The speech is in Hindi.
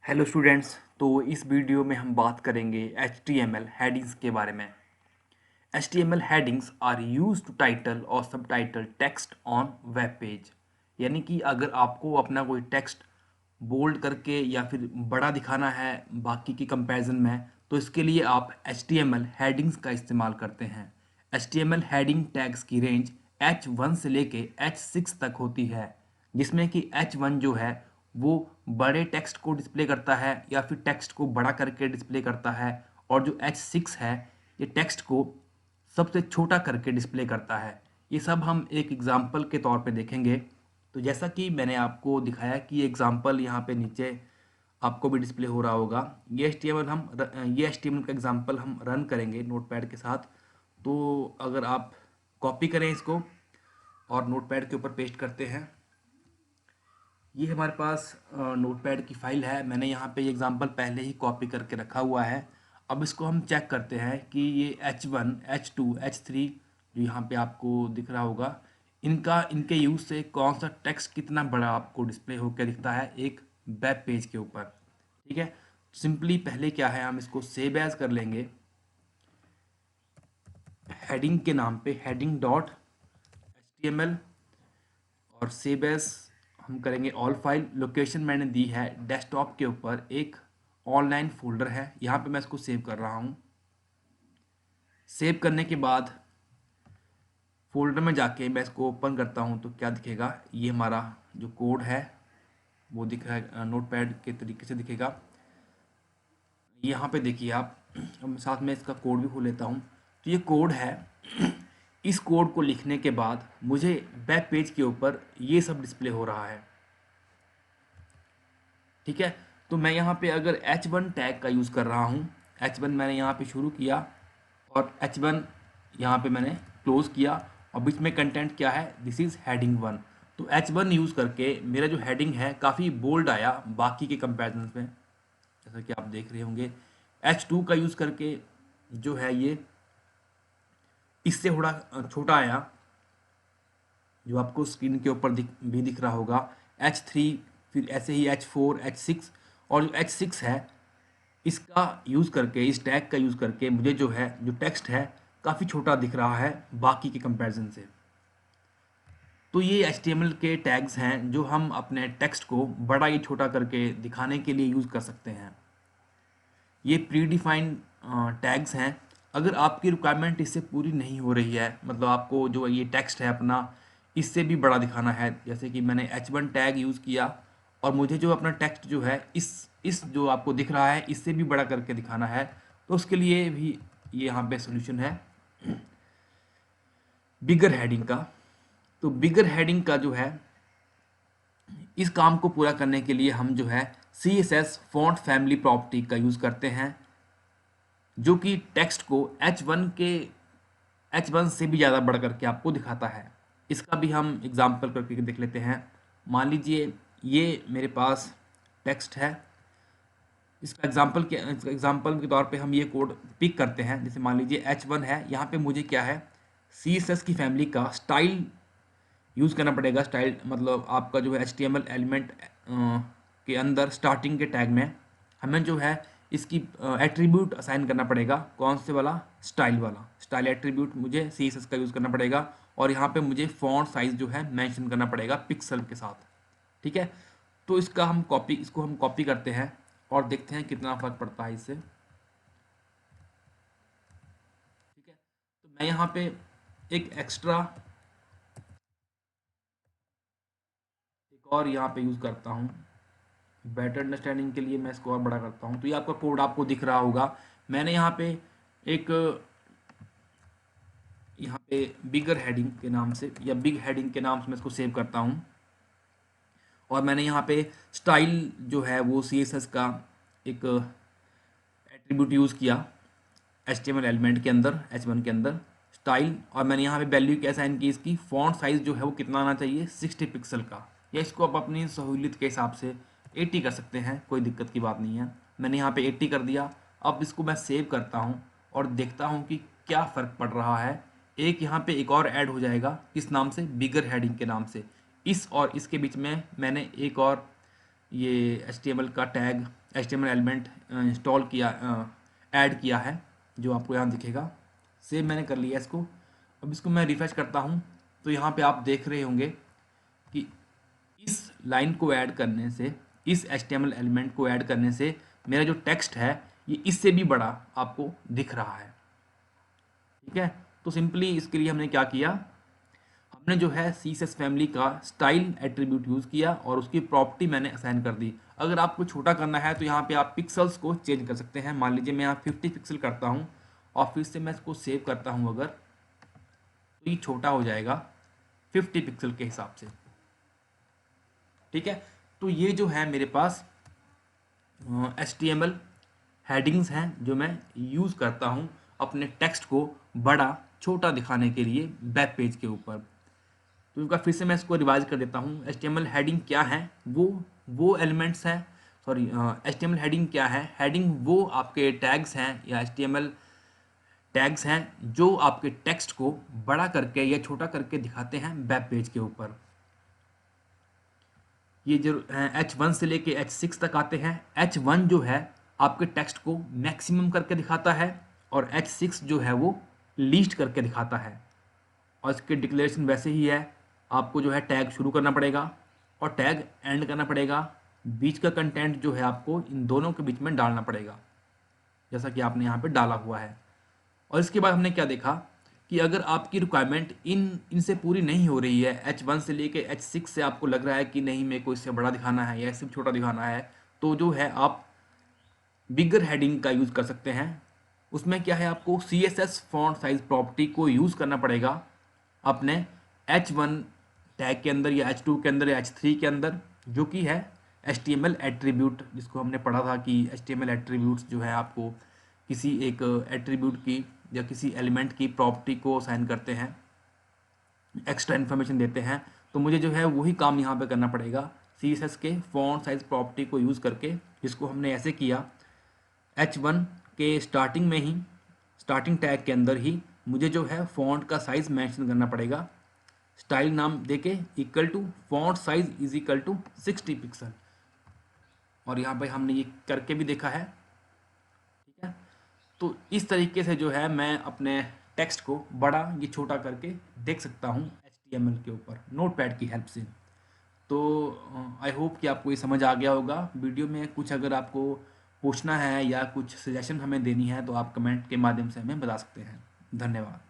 Hello students. तो इस वीडियो में हम बात करेंगे HTML हेडिंग्स के बारे में। HTML headings are used to title और subtitle text on web page। यानी कि अगर आपको अपना कोई टेक्स्ट बोल्ड करके या फिर बड़ा दिखाना है बाकी की कंपैरिजन में, तो इसके लिए आप HTML headings का इस्तेमाल करते हैं। HTML heading टैग्स की रेंज H1 से लेके H6 तक होती है, जिसमें कि H1 जो है वो बड़े टेक्स्ट को डिस्प्ले करता है या फिर टेक्स्ट को बड़ा करके डिस्प्ले करता है, और जो H6 है ये टेक्स्ट को सबसे छोटा करके डिस्प्ले करता है। ये सब हम एक एग्जाम्पल के तौर पे देखेंगे। तो जैसा कि मैंने आपको दिखाया कि एग्जाम्पल यहाँ पे नीचे आपको भी डिस्प्ले हो रहा होगा। ये एच टी एम एल का एग्जाम्पल हम रन करेंगे नोटपैड के साथ। तो अगर आप कॉपी करें इसको और नोटपैड के ऊपर पेस्ट करते हैं, ये हमारे पास नोटपैड की फाइल है। मैंने यहाँ पे ये एग्जांपल पहले ही कॉपी करके रखा हुआ है। अब इसको हम चेक करते हैं कि ये H1, H2, H3 जो यहाँ पे आपको दिख रहा होगा, इनके यूज़ से कौन सा टेक्स्ट कितना बड़ा आपको डिस्प्ले होकर दिखता है एक वेब पेज के ऊपर। ठीक है, सिंपली पहले क्या है, हम इसको सेव एज कर लेंगे हेडिंग के नाम पे, हेडिंग डॉट HTML, और सेव एज हम करेंगे ऑल फाइल। लोकेशन मैंने दी है डेस्कटॉप के ऊपर, एक ऑनलाइन फोल्डर है, यहाँ पे मैं इसको सेव कर रहा हूँ। सेव करने के बाद फोल्डर में जाके मैं इसको ओपन करता हूँ तो क्या दिखेगा, ये हमारा जो कोड है वो दिख रहा है, नोटपैड के तरीके से दिखेगा। यहाँ पे देखिए आप, अब साथ में इसका कोड भी खोल लेता हूँ। तो ये कोड है। इस कोड को लिखने के बाद मुझे वेब पेज के ऊपर ये सब डिस्प्ले हो रहा है। ठीक है, तो मैं यहाँ पे अगर H1 टैग का यूज़ कर रहा हूँ, H1 मैंने यहाँ पे शुरू किया और H1 यहाँ पे मैंने क्लोज किया, और बीच में कंटेंट क्या है, दिस इज़ हेडिंग 1। तो H1 यूज़ करके मेरा जो हेडिंग है काफ़ी बोल्ड आया बाकी के कंपैरिजन में, जैसा कि आप देख रहे होंगे। H2 का यूज़ करके जो है ये इससे थोड़ा छोटा आया, जो आपको स्क्रीन के ऊपर भी दिख रहा होगा। H3, फिर ऐसे ही H4, H6, और जो H6 है इसका यूज़ करके, इस टैग का यूज़ करके मुझे जो है, जो टेक्स्ट है काफ़ी छोटा दिख रहा है बाकी के कंपैरिजन से। तो ये HTML के टैग्स हैं जो हम अपने टेक्स्ट को बड़ा या छोटा करके दिखाने के लिए यूज़ कर सकते हैं। ये प्री डिफाइंड टैग्स हैं। अगर आपकी रिक्वायरमेंट इससे पूरी नहीं हो रही है, मतलब आपको जो ये टेक्स्ट है अपना इससे भी बड़ा दिखाना है, जैसे कि मैंने H1 टैग यूज़ किया और मुझे जो अपना टेक्स्ट जो है इस जो आपको दिख रहा है इससे भी बड़ा करके दिखाना है, तो उसके लिए भी ये यहाँ पे सोल्यूशन है बिगर हेडिंग का। तो बिगर हेडिंग का जो है, इस काम को पूरा करने के लिए हम जो है CSS फॉन्ट फैमिली प्रॉपर्टी का यूज़ करते हैं, जो कि टेक्स्ट को H1 से भी ज़्यादा बढ़ करके आपको दिखाता है। इसका भी हम एग्जाम्पल करके देख लेते हैं। मान लीजिए ये मेरे पास टेक्स्ट है, इसका एग्जाम्पल के तौर पे हम ये कोड पिक करते हैं। जैसे मान लीजिए H1 है, यहाँ पे मुझे क्या है, CSS की फैमिली का स्टाइल यूज़ करना पड़ेगा। स्टाइल मतलब आपका जो है HTML एलिमेंट के अंदर स्टार्टिंग के टैग में हमें जो है इसकी एट्रीब्यूट असाइन करना पड़ेगा। कौन से वाला, स्टाइल वाला। स्टाइल एट्रीब्यूट मुझे CSS का यूज़ करना पड़ेगा, और यहाँ पे मुझे फॉन्ट साइज़ जो है मेंशन करना पड़ेगा पिक्सल के साथ। ठीक है, तो इसको हम कॉपी करते हैं और देखते हैं कितना फ़र्क पड़ता है इससे। ठीक है, तो मैं यहाँ पे एक एक्स्ट्रा एक और यहाँ पे यूज़ करता हूँ। बेटर अंडरस्टैंडिंग के लिए मैं इसको और बड़ा करता हूँ। तो ये आपका कोड आपको दिख रहा होगा। मैंने यहाँ पे एक यहाँ पे बिगर हेडिंग के नाम से या बिग हेडिंग के नाम से मैं इसको सेव करता हूँ, और मैंने यहाँ पे स्टाइल जो है वो CSS का एक एट्रीब्यूट यूज़ किया HTML एलिमेंट के अंदर, H1 के अंदर स्टाइल, और मैंने यहाँ पे वैल्यू क्या असाइन की, इसकी फॉन्ट साइज़ जो है वो कितना आना चाहिए, 60 पिक्सल का, या इसको आप अपनी सहूलियत के हिसाब से 80 कर सकते हैं, कोई दिक्कत की बात नहीं है। मैंने यहाँ पे 80 कर दिया। अब इसको मैं सेव करता हूँ और देखता हूँ कि क्या फ़र्क पड़ रहा है। एक यहाँ पे एक और ऐड हो जाएगा, किस नाम से, बिगर हेडिंग के नाम से। इस और इसके बीच में मैंने एक और ये HTML का टैग HTML एलिमेंट इंस्टॉल किया, ऐड किया है, जो आपको यहाँ दिखेगा। सेव मैंने कर लिया इसको। अब इसको मैं रिफ्रेश करता हूँ तो यहाँ पे आप देख रहे होंगे कि इस लाइन को ऐड करने से, इस HTML एलिमेंट को ऐड करने से मेरा जो टेक्स्ट है ये इससे भी बड़ा आपको दिख रहा है। ठीक है, तो सिंपली इसके लिए हमने क्या किया, हमने जो है CSS फैमिली का स्टाइल एट्रीब्यूट यूज़ किया और उसकी प्रॉपर्टी मैंने असाइन कर दी। अगर आपको छोटा करना है तो यहाँ पे आप पिक्सल्स को चेंज कर सकते हैं। मान लीजिए मैं यहाँ 50 पिक्सल करता हूँ और फिर से मैं इसको सेव करता हूँ अगर, तो ये छोटा हो जाएगा 50 पिक्सल के हिसाब से। ठीक है, तो ये जो है मेरे पास HTML हेडिंग्स हैं जो मैं यूज़ करता हूँ अपने टेक्स्ट को बड़ा छोटा दिखाने के लिए वेब पेज के ऊपर। तो इनका फिर से मैं इसको रिवाइज कर देता हूँ। HTML हेडिंग क्या है, वो एलिमेंट्स हैं, सॉरी, HTML हेडिंग क्या है, हेडिंग वो आपके टैग्स हैं या HTML टैग्स हैं जो आपके टेक्स्ट को बड़ा करके या छोटा करके दिखाते हैं वेब पेज के ऊपर। ये जो H1 से लेके H6 तक आते हैं। H1 जो है आपके टेक्स्ट को मैक्सिमम करके दिखाता है और H6 जो है वो लीस्ट करके दिखाता है। और इसके डिक्लेरेशन वैसे ही है, आपको जो है टैग शुरू करना पड़ेगा और टैग एंड करना पड़ेगा। बीच का कंटेंट जो है आपको इन दोनों के बीच में डालना पड़ेगा, जैसा कि आपने यहाँ पे डाला हुआ है। और इसके बाद हमने क्या देखा कि अगर आपकी रिक्वायरमेंट इनसे पूरी नहीं हो रही है, H1 से लेके H6 से आपको लग रहा है कि नहीं मेरे को इससे बड़ा दिखाना है या इससे छोटा दिखाना है, तो जो है आप बिगर हेडिंग का यूज़ कर सकते हैं। उसमें क्या है, आपको CSS फॉन्ट साइज प्रॉपर्टी को यूज़ करना पड़ेगा अपने H1 टैग के अंदर या H2 के अंदर या H3 के अंदर, जो कि है HTML एट्रीब्यूट, जिसको हमने पढ़ा था कि HTML एट्रीब्यूट्स जो है आपको किसी एक एट्रीब्यूट की या किसी एलिमेंट की प्रॉपर्टी को असाइन करते हैं, एक्स्ट्रा इन्फॉर्मेशन देते हैं। तो मुझे जो है वही काम यहाँ पे करना पड़ेगा CSS के फॉन्ट साइज प्रॉपर्टी को यूज़ करके, जिसको हमने ऐसे किया H1 के स्टार्टिंग में ही, स्टार्टिंग टैग के अंदर ही मुझे जो है फॉन्ट का साइज़ मेंशन करना पड़ेगा, स्टाइल नाम देके equal to font size is equal to 60 pixel. और यहाँ पे हमने ये करके भी देखा है। ठीक है, तो इस तरीके से जो है मैं अपने टेक्स्ट को बड़ा ये छोटा करके देख सकता हूँ HTML के ऊपर नोटपैड की हेल्प से। तो आई होप कि आपको ये समझ आ गया होगा। वीडियो में कुछ अगर आपको पूछना है या कुछ सजेशन हमें देनी है तो आप कमेंट के माध्यम से हमें बता सकते हैं। धन्यवाद।